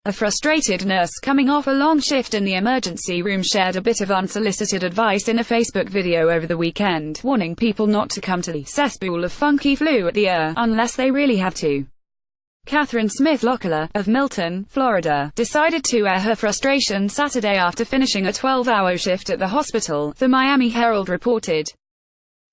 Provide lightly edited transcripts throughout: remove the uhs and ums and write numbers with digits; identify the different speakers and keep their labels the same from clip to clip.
Speaker 1: A frustrated nurse coming off a long shift in the emergency room shared a bit of unsolicited advice in a Facebook video over the weekend, warning people not to come to the cesspool of funky flu at the ER, unless they really have to. Catherine Smith Locklear, of Milton, Florida, decided to air her frustration Saturday after finishing a 12-hour shift at the hospital, the Miami Herald reported.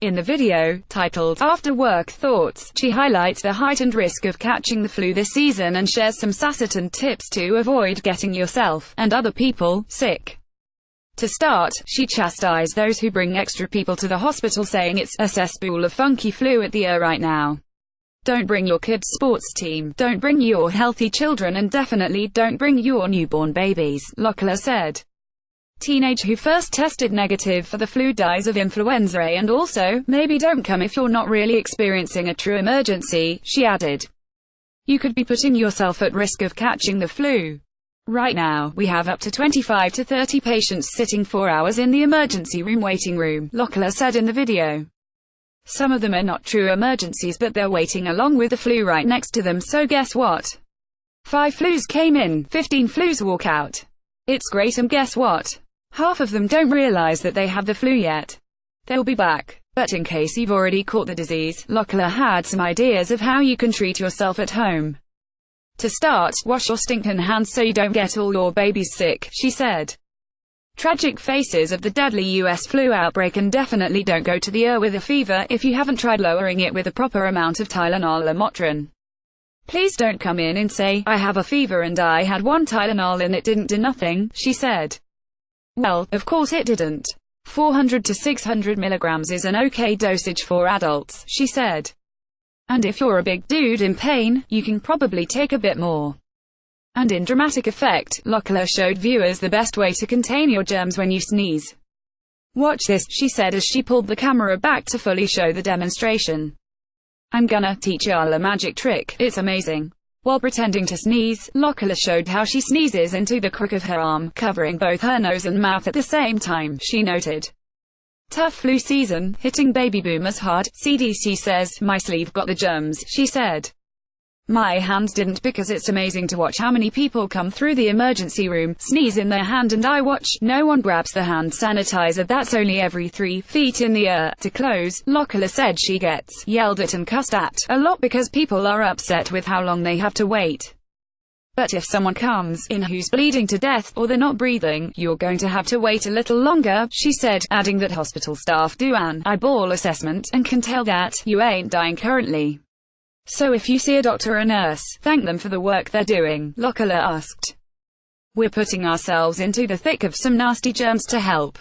Speaker 1: In the video, titled "After Work Thoughts," she highlights the heightened risk of catching the flu this season and shares some sacertain tips to avoid getting yourself, and other people, sick. To start, she chastised those who bring extra people to the hospital, saying it's a cesspool of funky flu at the ER right now. Don't bring your kids' sports team, don't bring your healthy children, and definitely don't bring your newborn babies, Locklear said. Teenage who first tested negative for the flu dies of influenza A, and also, maybe don't come if you're not really experiencing a true emergency, she added. You could be putting yourself at risk of catching the flu. Right now, we have up to 25 to 30 patients sitting 4 hours in the emergency room waiting room, Locklear said in the video. Some of them are not true emergencies, but they're waiting along with the flu right next to them, so guess what? 5 flus came in, 15 flus walk out. It's great, and guess what? Half of them don't realize that they have the flu yet. They'll be back. But in case you've already caught the disease, Locklear had some ideas of how you can treat yourself at home. To start, wash your stinking hands so you don't get all your babies sick, she said. Tragic faces of the deadly US flu outbreak, and definitely don't go to the ER with a fever if you haven't tried lowering it with a proper amount of Tylenol or Motrin. Please don't come in and say, I have a fever and I had 1 Tylenol and it didn't do nothing, she said. Well, of course it didn't. 400 to 600 milligrams is an okay dosage for adults, she said. And if you're a big dude in pain, you can probably take a bit more. And in dramatic effect, Locklear showed viewers the best way to contain your germs when you sneeze. Watch this, she said as she pulled the camera back to fully show the demonstration. I'm gonna teach y'all a magic trick, it's amazing. While pretending to sneeze, Locklear showed how she sneezes into the crook of her arm, covering both her nose and mouth at the same time, she noted. Tough flu season, hitting baby boomers hard, CDC says. My sleeve got the germs, she said. My hands didn't, because it's amazing to watch how many people come through the emergency room, sneeze in their hand, and I watch, no one grabs the hand sanitizer that's only every 3 feet in the air. To close, Locklear said she gets yelled at and cussed at a lot because people are upset with how long they have to wait. But if someone comes in who's bleeding to death, or they're not breathing, you're going to have to wait a little longer, she said, adding that hospital staff do an eyeball assessment, and can tell that you ain't dying currently. So if you see a doctor or nurse, thank them for the work they're doing, Locklear asked. We're putting ourselves into the thick of some nasty germs to help.